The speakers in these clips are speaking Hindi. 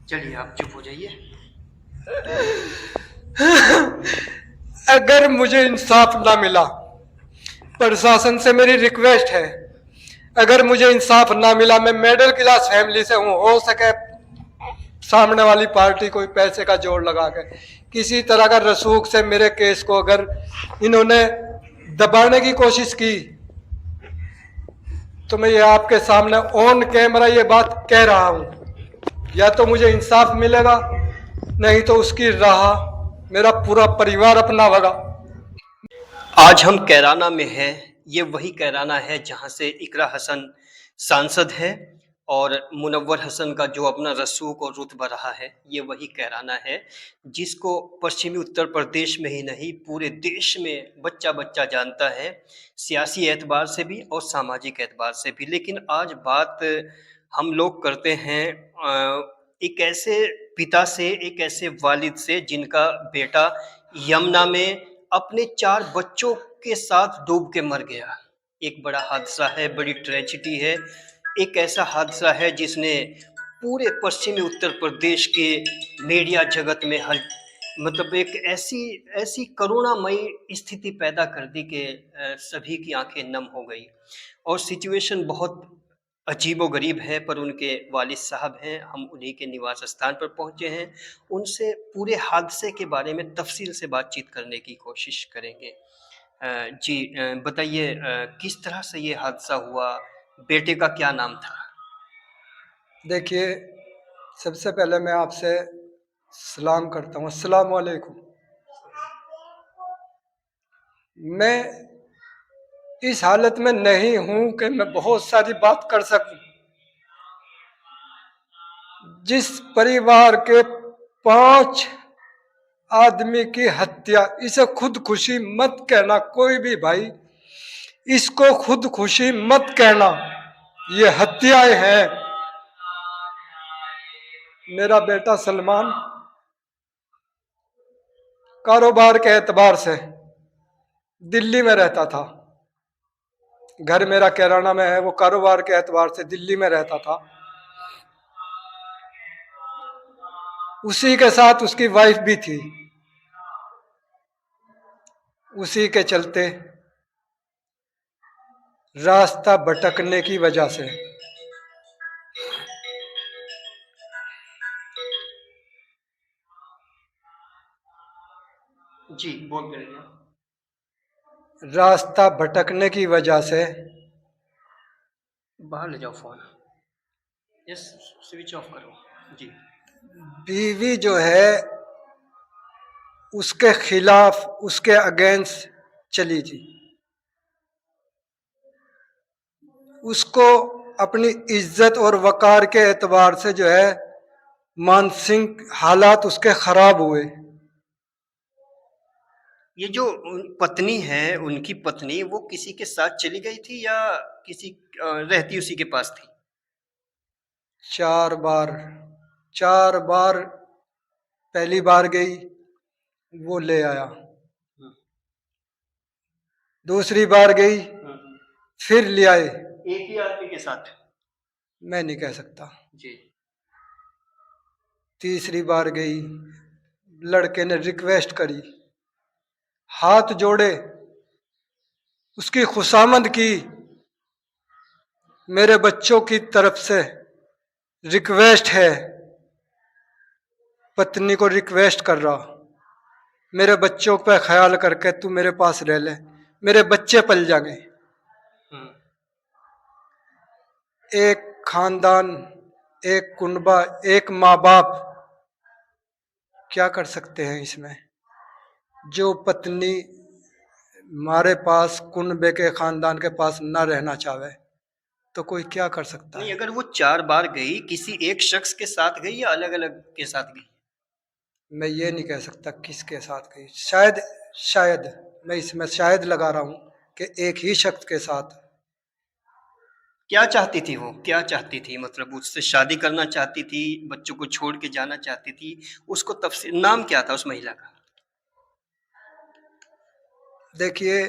चलिए आप चुप हो जाइए। अगर मुझे इंसाफ ना मिला, प्रशासन से मेरी रिक्वेस्ट है, अगर मुझे इंसाफ ना मिला, मैं मिडिल क्लास फैमिली से हूं, हो सके सामने वाली पार्टी कोई पैसे का जोड़ लगा के किसी तरह का रसूख से मेरे केस को अगर इन्होंने दबाने की कोशिश की, तो मैं ये आपके सामने ऑन कैमरा ये बात कह रहा हूं, या तो मुझे इंसाफ मिलेगा, नहीं तो उसकी राह मेरा पूरा परिवार अपनावेगा। आज हम कैराना में हैं। ये वही कैराना है जहां से इकरा हसन सांसद है और मुनव्वर हसन का जो अपना रसूख और रुतबा रहा है, ये वही कैराना है जिसको पश्चिमी उत्तर प्रदेश में ही नहीं पूरे देश में बच्चा बच्चा जानता है, सियासी एतबार से भी और सामाजिक एतबार से भी। लेकिन आज बात हम लोग करते हैं एक ऐसे पिता से, एक ऐसे वालिद से जिनका बेटा यमुना में अपने 4 बच्चों के साथ डूब के मर गया। एक बड़ा हादसा है, बड़ी ट्रेजेडी है। एक ऐसा हादसा है जिसने पूरे पश्चिमी उत्तर प्रदेश के मीडिया जगत में मतलब एक ऐसी ऐसी करुणामयी स्थिति पैदा कर दी कि सभी की आंखें नम हो गई। और सिचुएशन बहुत अजीबो-गरीब है, पर उनके वालिद साहब हैं, हम उन्हीं के निवास स्थान पर पहुँचे हैं। उनसे पूरे हादसे के बारे में तफ़सील से बातचीत करने की कोशिश करेंगे। जी बताइए किस तरह से ये हादसा हुआ? बेटे का क्या नाम था? देखिए, सबसे पहले मैं आपसे सलाम करता हूँ, अस्सलाम वालेकुम। मैं इस हालत में नहीं हूं कि मैं बहुत सारी बात कर सकूं। जिस परिवार के 5 आदमी की हत्या, इसे खुदकुशी मत कहना कोई भी भाई, इसको खुदकुशी मत कहना, ये हत्याएं हैं। मेरा बेटा सलमान कारोबार के एतबार से दिल्ली में रहता था, घर मेरा कैराना में है, वो कारोबार के एतबार से दिल्ली में रहता था। उसी के साथ उसकी वाइफ भी थी। उसी के चलते रास्ता भटकने की वजह से जी, बोलते रहिए। रास्ता भटकने की वजह से बाहर ले जाओ फ़ोन। यस, स्विच ऑफ करो। जी। बीवी जो है उसके खिलाफ, उसके अगेंस्ट चली थी। उसको अपनी इज्जत और वकार के एतबार से जो है मानसिक हालात उसके खराब हुए। ये जो पत्नी है, उनकी पत्नी वो किसी के साथ चली गई थी या किसी रहती उसी के पास थी? 4 बार, 4 बार। पहली बार गई, वो ले आया। हुँ, दूसरी बार गई, हुँ। फिर ले आए। एक ही आदमी के साथ? मैं नहीं कह सकता। जी। तीसरी बार गई, लड़के ने रिक्वेस्ट करी, हाथ जोड़े, उसकी खुशामद की, मेरे बच्चों की तरफ से रिक्वेस्ट है, पत्नी को रिक्वेस्ट कर रहा, मेरे बच्चों पर ख्याल करके तू मेरे पास रह ले, मेरे बच्चे पल जाएंगे। हुँ। एक खानदान, एक कुनबा, एक माँ बाप क्या कर सकते हैं इसमें? जो पत्नी हमारे पास, कुनबे के खानदान के पास ना रहना चाहे, तो कोई क्या कर सकता नहीं, है? अगर वो 4 बार गई, किसी एक शख्स के साथ गई या अलग-अलग के साथ गई? मैं ये नहीं कह सकता किसके साथ गई। शायद, शायद मैं इसमें शायद लगा रहा हूं कि एक ही शख्स के साथ। क्या चाहती थी वो? क्या चाहती थी? मतलब उससे शादी करना चाहती थी, बच्चों को छोड़ के जाना चाहती थी? उसको तफ़सील नाम क्या था उस महिला का? देखिए,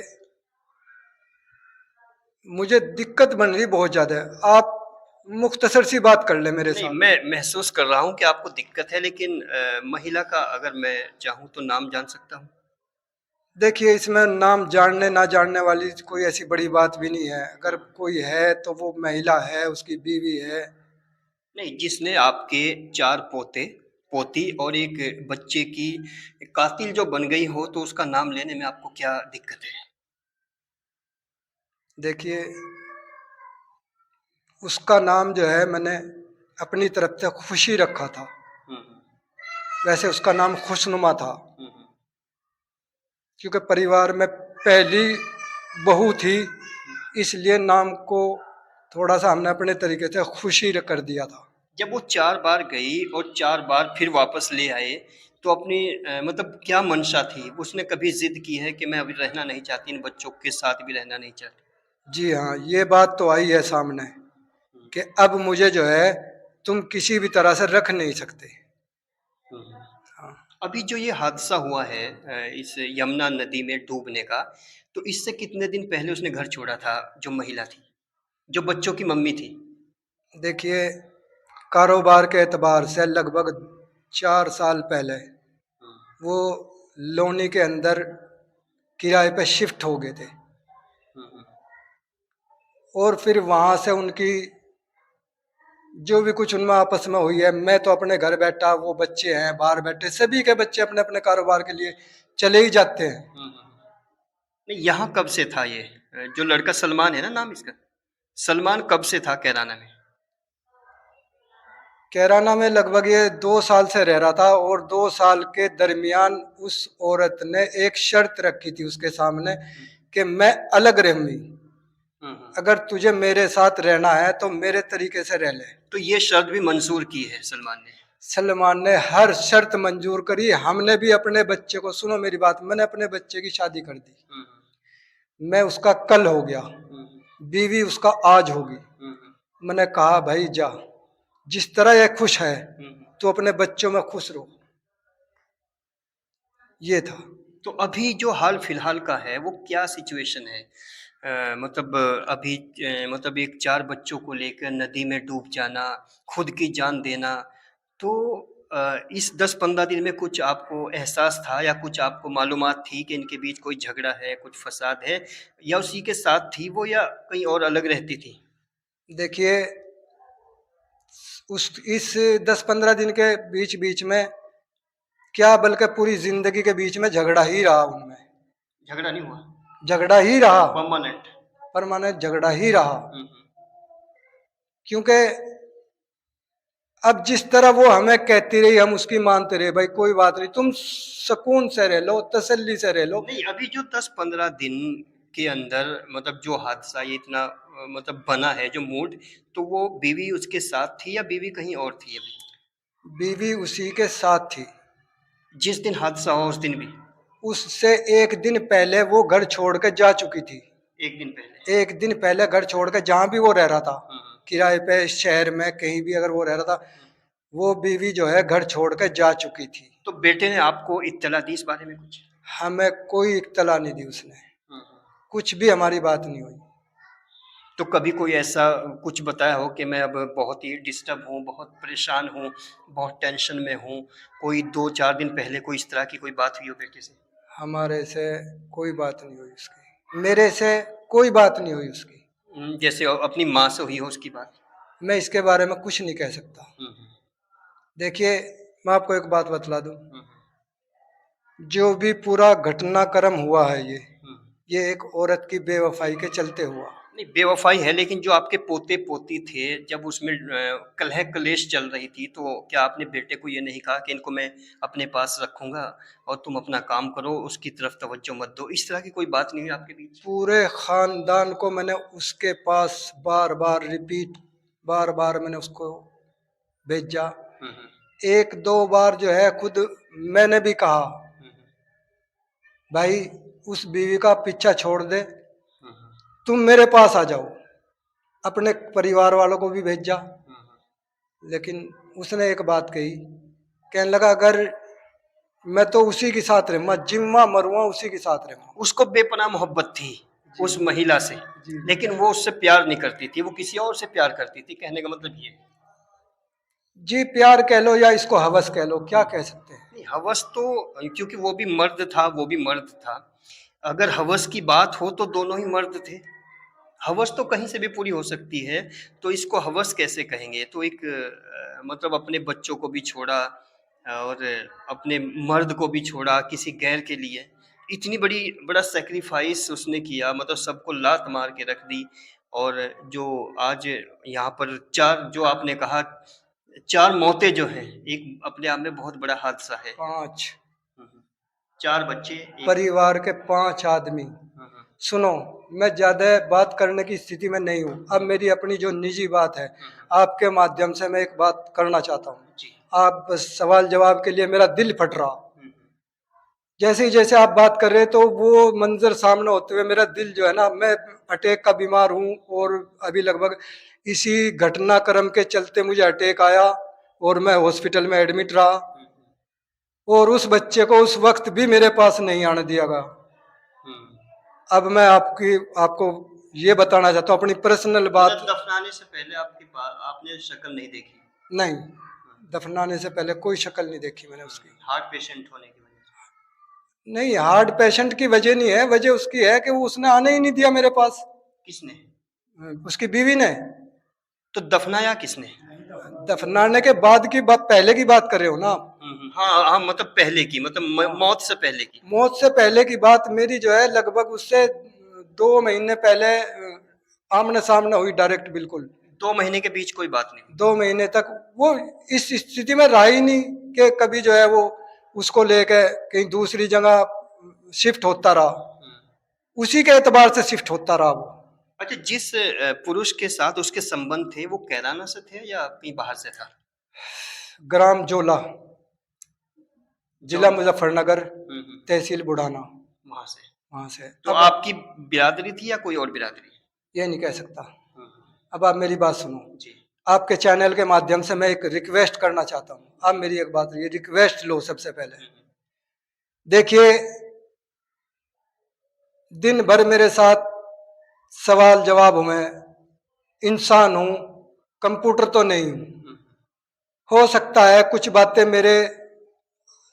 मुझे दिक्कत बन रही बहुत ज्यादा। आप मुख्तसर सी बात कर ले मेरे नहीं, साथ। मैं महसूस कर रहा हूँ कि आपको दिक्कत है, लेकिन महिला का अगर मैं चाहूँ तो नाम जान सकता हूँ? देखिए, इसमें नाम जानने ना जानने वाली कोई ऐसी बड़ी बात भी नहीं है। अगर कोई है तो वो महिला है, उसकी बीवी है। नहीं, जिसने आपके 4 पोते, पोती और एक बच्चे की कातिल जो बन गई हो, तो उसका नाम लेने में आपको क्या दिक्कत है? देखिए, उसका नाम जो है मैंने अपनी तरफ से खुशी रखा था। हुँ, हुँ। वैसे उसका नाम खुशनुमा था, हुँ, हुँ। क्योंकि परिवार में पहली बहू थी, हुँ। इसलिए नाम को थोड़ा सा हमने अपने तरीके से खुशी कर दिया था। जब वो 4 बार गई और 4 बार फिर वापस ले आए, तो अपनी मतलब क्या मंशा थी? उसने कभी ज़िद की है कि मैं अभी रहना नहीं चाहती, इन बच्चों के साथ भी रहना नहीं चाहती? जी हाँ, ये बात तो आई है सामने हुँ, कि अब मुझे जो है तुम किसी भी तरह से रख नहीं सकते। हुँ, हुँ। हाँ। अभी जो ये हादसा हुआ है इस यमुना नदी में डूबने का, तो इससे कितने दिन पहले उसने घर छोड़ा था, जो महिला थी, जो बच्चों की मम्मी थी? देखिए, कारोबार के एतबार से लगभग 4 साल पहले हुँ, वो लोनी के अंदर किराए पे शिफ्ट हो गए थे। हुँ, हुँ, और फिर वहां से उनकी जो भी कुछ उनमें आपस में हुई है, मैं तो अपने घर बैठा, वो बच्चे हैं बाहर बैठे, सभी के बच्चे अपने अपने कारोबार के लिए चले ही जाते हैं। हुँ, हुँ। नहीं, यहाँ कब से था ये? जो लड़का सलमान है ना नाम इसका? सलमान कब से था कैराना में? कैराना में लगभग ये 2 साल से रह रहा था, और 2 साल के दरमियान उस औरत ने एक शर्त रखी थी उसके सामने हुँ, कि मैं अलग रहूंगी, हुँ, हुँ। अगर तुझे मेरे साथ रहना है तो मेरे तरीके से रह ले। तो ये शर्त भी मंज़ूर की है सलमान ने? सलमान ने हर शर्त मंजूर करी। हमने भी अपने बच्चे को, सुनो मेरी बात, मैंने अपने बच्चे की शादी कर दी। हुँ, हुँ, मैं उसका कल हो गया, हुँ, हुँ, बीवी उसका आज होगी। हुँ, हुँ, मैंने कहा भाई जा, जिस तरह ये खुश है हुँ, हुँ। तो अपने बच्चों में खुश रहो। ये था। तो अभी जो हाल-फिलहाल का है, वो क्या सिचुएशन है? मतलब अभी मतलब एक 4 बच्चों को लेकर नदी में डूब जाना, खुद की जान देना, तो इस 10-15 दिन में कुछ आपको एहसास था या कुछ आपको मालूमात थी कि इनके बीच कोई झगड़ा है, कुछ फ़साद है, या उसी के साथ थी वो या कहीं और अलग रहती थी? देखिए, उस इस 10-15 दिन के बीच बीच में क्या, बल्कि पूरी जिंदगी के बीच में झगड़ा ही रहा उनमें। झगड़ा नहीं हुआ? झगड़ा ही रहा, परमानेंट? परमानेंट झगड़ा ही रहा। हुँ, हुँ। क्योंकि अब जिस तरह वो हमें कहती रही, हम उसकी मानते रहे, भाई कोई बात नहीं, तुम सुकून से रह लो, तसल्ली से रह लो। नहीं, अभी जो 10-15 दिन के अंदर मतलब जो हादसा ये इतना मतलब बना है जो मूड, तो वो बीवी उसके साथ थी या बीवी कहीं और थी अभी? बीवी उसी के साथ थी। जिस दिन हादसा हुआ उस दिन भी? उससे एक दिन पहले वो घर छोड़ के जा चुकी थी। 1 दिन पहले? एक दिन पहले घर छोड़ के जहां भी वो रह रहा था, हुँ, हुँ, किराए पे, शहर में कहीं भी अगर वो रह रहा था, हुँ। वो बीवी जो है घर छोड़ के जा चुकी थी। तो बेटे ने आपको इत्तला दी इस बारे में कुछ? हमें कोई इत्तला नहीं दी उसने, हुँ, हुँ। कुछ भी हमारी बात नहीं हुई। तो कभी कोई ऐसा कुछ बताया हो कि मैं अब बहुत ही डिस्टर्ब हूँ, बहुत परेशान हूँ, बहुत टेंशन में हूँ, कोई 2-4 दिन पहले कोई इस तरह की कोई बात हुई हो बेटे से? हमारे से कोई बात नहीं हुई उसकी, मेरे से कोई बात नहीं हुई उसकी। जैसे अपनी माँ से हुई हो उसकी बात? मैं इसके बारे में कुछ नहीं कह सकता। हुँ, हुँ, देखिए, मैं आपको एक बात बतला दूं, हुँ, जो भी पूरा घटनाक्रम हुआ है हुँ। ये एक औरत की बेवफाई के चलते हुआ। नहीं, बेवफ़ाई है, लेकिन जो आपके पोते-पोती थे, जब उसमें कलह-कलेश चल रही थी, तो क्या आपने बेटे को ये नहीं कहा कि इनको मैं अपने पास रखूँगा और तुम अपना काम करो, उसकी तरफ तवज्जो मत दो? इस तरह की कोई बात नहीं हुई आपके बीच? पूरे खानदान को मैंने उसके पास बार बार रिपीट, बार बार मैंने उसको भेजा। हुँ, हुँ, एक दो बार जो है खुद मैंने भी कहा, हुँ, हुँ, भाई उस बीवी का पीछा छोड़ दे, हुँ, हुँ, तुम मेरे पास आ जाओ। अपने परिवार वालों को भी भेजा, हुँ, हुँ। लेकिन उसने एक बात कही, कहने लगा अगर मैं तो उसी के साथ रहूँगा, जिम्मा मरूंगा उसी के साथ रहूँगा। उसको बेपनाह मोहब्बत थी। उस महिला से, जी। लेकिन वो उससे प्यार नहीं करती थी, वो किसी और से प्यार करती थी, कहने का मतलब ये है। जी, प्यार कह लो या इसको हवस कह लो, क्या कह सकते हैं। नहीं, हवस तो, क्योंकि वो भी मर्द था, वो भी मर्द था। अगर हवस की बात हो तो दोनों ही मर्द थे। हवस तो कहीं से भी पूरी हो सकती है, तो इसको हवस कैसे कहेंगे? तो एक मतलब अपने बच्चों को भी छोड़ा और अपने मर्द को भी छोड़ा किसी गैर के लिए। इतनी बड़ा सैक्रिफाइस उसने किया, मतलब सबको लात मार के रख दी। और जो आज यहाँ पर 4, जो आपने कहा, 4 मौतें जो हैं, एक अपने आप में बहुत बड़ा हादसा है। 5 हुँ। 4 बच्चे, एक। परिवार के 5 आदमी। हुँ, हुँ। सुनो, मैं ज्यादा बात करने की स्थिति में नहीं हूँ। अब मेरी अपनी जो निजी बात है, आपके माध्यम से मैं एक बात करना चाहता हूँ। जी। आप बस सवाल जवाब के लिए मेरा दिल फट रहा। हुँ, जैसे ही जैसे आप बात कर रहे हैं, तो वो मंजर सामने होते हुए मेरा दिल जो है ना, मैं अटैक का बीमार हूँ, और अभी लगभग इसी घटनाक्रम के चलते मुझे अटैक आया और मैं हॉस्पिटल में एडमिट रहा। हुँ, और उस बच्चे को उस वक्त भी मेरे पास नहीं आने दिया गया। हुँ। अब मैं आपको ये बताना चाहता हूँ अपनी पर्सनल बात। मतलब दफनाने से पहले आपने शक्ल नहीं देखी? नहीं, दफनाने से पहले कोई शक्ल नहीं देखी मैंने उसकी। हार्ट पेशेंट होने की वजह से? नहीं, हार्ट पेशेंट की वजह नहीं है, वजह उसकी है कि वो उसने आने ही नहीं दिया मेरे पास। किसने? उसकी बीवी ने। तो दफनाया किसने? दफनाने के बाद की बात, पहले की बात कर रहे हो ना आप? हाँ, हाँ, मतलब पहले की, मतलब मौत से पहले की। मौत से पहले की बात मेरी जो है, लगभग उससे 2 महीने पहले आमने सामने हुई, डायरेक्ट बिल्कुल। 2 महीने के बीच कोई बात नहीं हुई? 2 महीने तक वो इस स्थिति में रहा ही नहीं कि कभी जो है वो उसको लेके कहीं दूसरी जगह शिफ्ट होता रहा, हुँ। उसी के एतबार से शिफ्ट होता रहा वो। अच्छा, जिस पुरुष के साथ उसके संबंध थे, वो कैराना से थे या कहीं बाहर से था? ग्राम जोला, जिला जौन मुजफ्फरनगर, हुँ। तहसील बुढ़ाना, वहाँ से। वहां से। तो अब आपकी बिरादरी थी या कोई और बिरादरी? ये नहीं कह सकता। हुँ, अब आप मेरी बात सुनो। जी। आपके चैनल के माध्यम से मैं एक रिक्वेस्ट करना चाहता हूँ। आप मेरी एक बात, ये रिक्वेस्ट लो सबसे पहले। हुँ, देखिए, दिन भर मेरे साथ सवाल जवाब हुए, इंसान हूं, कंप्यूटर तो नहीं हूं। हुँ, हो सकता है कुछ बातें मेरे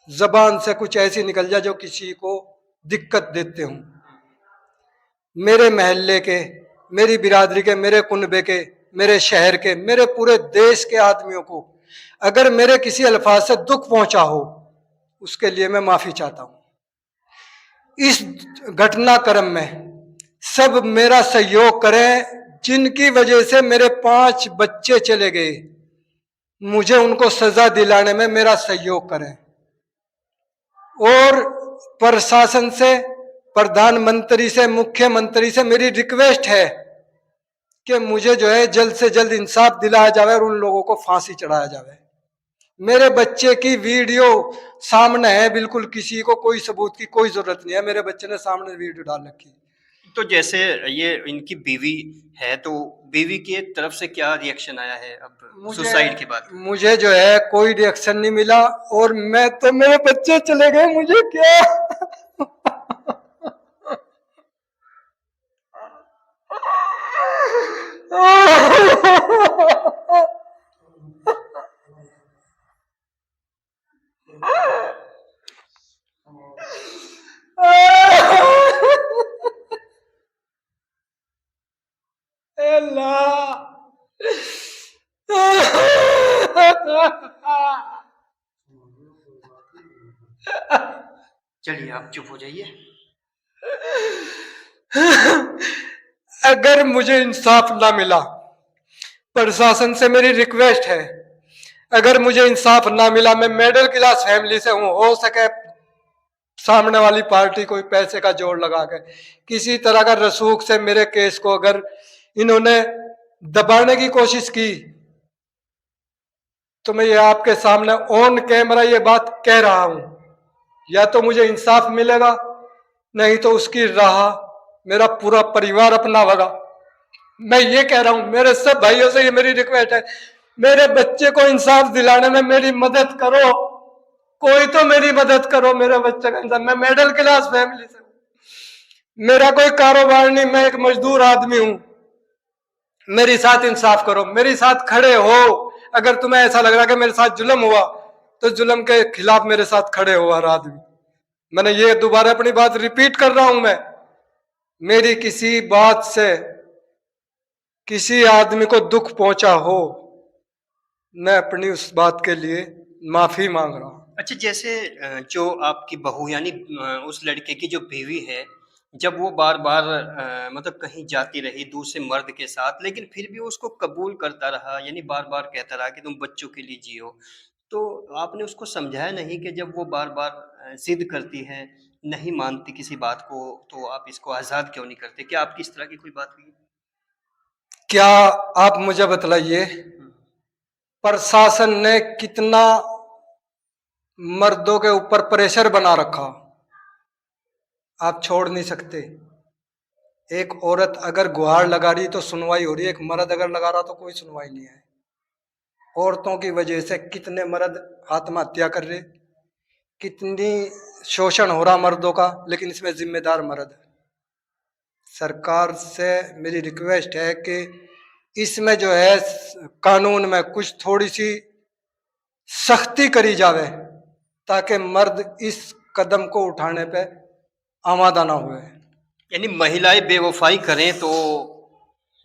जबान से कुछ ऐसी निकल जाए जो किसी को दिक्कत देते हूं। मेरे महल्ले के, मेरी बिरादरी के, मेरे कुनबे के, मेरे शहर के, मेरे पूरे देश के आदमियों को अगर मेरे किसी अल्फाज से दुख पहुंचा हो, उसके लिए मैं माफी चाहता हूं। इस घटनाक्रम में सब मेरा सहयोग करें, जिनकी वजह से मेरे 5 बच्चे चले गए, मुझे उनको सजा दिलाने में मेरा सहयोग करें। और प्रशासन से, प्रधानमंत्री से, मुख्यमंत्री से मेरी रिक्वेस्ट है कि मुझे जो है जल्द से जल्द इंसाफ दिलाया जाए और उन लोगों को फांसी चढ़ाया जाए। मेरे बच्चे की वीडियो सामने है, बिल्कुल किसी को कोई सबूत की कोई जरूरत नहीं है, मेरे बच्चे ने सामने वीडियो डाल रखी। तो जैसे ये इनकी बीवी है, तो बीवी की तरफ से क्या रिएक्शन आया है अब सुसाइड के बाद? मुझे जो है कोई रिएक्शन नहीं मिला, और मैं तो, मेरे बच्चे चले गए, मुझे क्या। चलिए, आप चुप हो जाइए। अगर मुझे इंसाफ ना मिला, प्रशासन से मेरी रिक्वेस्ट है, अगर मुझे इंसाफ ना मिला, मैं मिडिल क्लास फैमिली से हूं, हो सके सामने वाली पार्टी कोई पैसे का जोड़ लगा के किसी तरह का रसूख से मेरे केस को अगर इन्होंने दबाने की कोशिश की, तो मैं ये आपके सामने ऑन कैमरा ये बात कह रहा हूं, या तो मुझे इंसाफ मिलेगा, नहीं तो उसकी राह मेरा पूरा परिवार अपना होगा। मैं ये कह रहा हूं, मेरे सब भाइयों से ये मेरी रिक्वेस्ट है, मेरे बच्चे को इंसाफ दिलाने में मेरी मदद करो, कोई तो मेरी मदद करो, मेरे बच्चे का इंसाफ। मैं मिडिल क्लास फैमिली से हूं, मेरा कोई कारोबार नहीं, मैं एक मजदूर आदमी हूं। मेरे साथ इंसाफ करो, मेरे साथ खड़े हो। अगर तुम्हें ऐसा लग रहा कि मेरे साथ जुल्म हुआ तो जुल्म के खिलाफ मेरे साथ खड़े हो हर आदमी। मैंने ये दोबारा अपनी बात रिपीट कर रहा हूं। मैं मेरी किसी बात से किसी आदमी को दुख पहुंचा हो, मैं अपनी उस बात के लिए माफी मांग रहा हूं। अच्छा, जैसे जो आपकी बहू यानी उस लड़के की जो बीवी है, जब वो बार-बार मतलब कहीं जाती रही दूसरे मर्द के साथ, लेकिन फिर भी वो उसको कबूल करता रहा, यानी बार-बार कहता रहा कि तुम बच्चों के लिए जियो। तो आपने उसको समझाया नहीं कि जब वो बार-बार ज़िद करती है, नहीं मानती किसी बात को, तो आप इसको आज़ाद क्यों नहीं करते? क्या आपकी इस तरह की कोई बात हुई? क्या आप मुझे बतलाइए, हुँ। प्रशासन ने कितना मर्दों के ऊपर प्रेशर बना रखा, आप छोड़ नहीं सकते। एक औरत अगर गुहार लगा रही तो सुनवाई हो रही है, एक मर्द अगर लगा रहा तो कोई सुनवाई नहीं है। औरतों की वजह से कितने मर्द आत्महत्या कर रहे, कितनी शोषण हो रहा मर्दों का, लेकिन इसमें जिम्मेदार मर्द है। सरकार से मेरी रिक्वेस्ट है कि इसमें जो है कानून में कुछ थोड़ी सी सख्ती करी जावे, ताकि मर्द इस कदम को उठाने पे आमादा ना हुए। यानी महिलाएँ बेवफ़ाई करें तो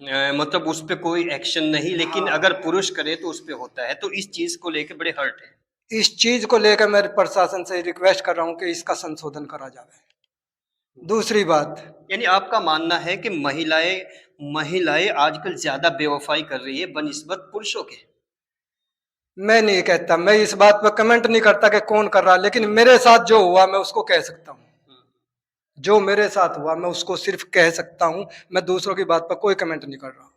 मतलब उस पे कोई एक्शन नहीं, लेकिन अगर पुरुष करे तो उस पे होता है। तो इस चीज़ को लेके बड़े हर्ट हैं। इस चीज को लेकर मैं प्रशासन से रिक्वेस्ट कर रहा हूं कि इसका संशोधन करा जावे। दूसरी बात, यानी आपका मानना है कि महिलाएँ महिलाएँ आजकल ज़्यादा बेवफ़ाई कर रही है बनिस्बत पुरुषों के? मैं नहीं कहता, मैं इस बात पर कमेंट नहीं करता कि कौन कर रहा, लेकिन मेरे साथ जो हुआ मैं उसको कह सकता हूँ। हुँ। जो मेरे साथ हुआ मैं उसको सिर्फ कह सकता हूँ, मैं दूसरों की बात पर कोई कमेंट नहीं कर रहा।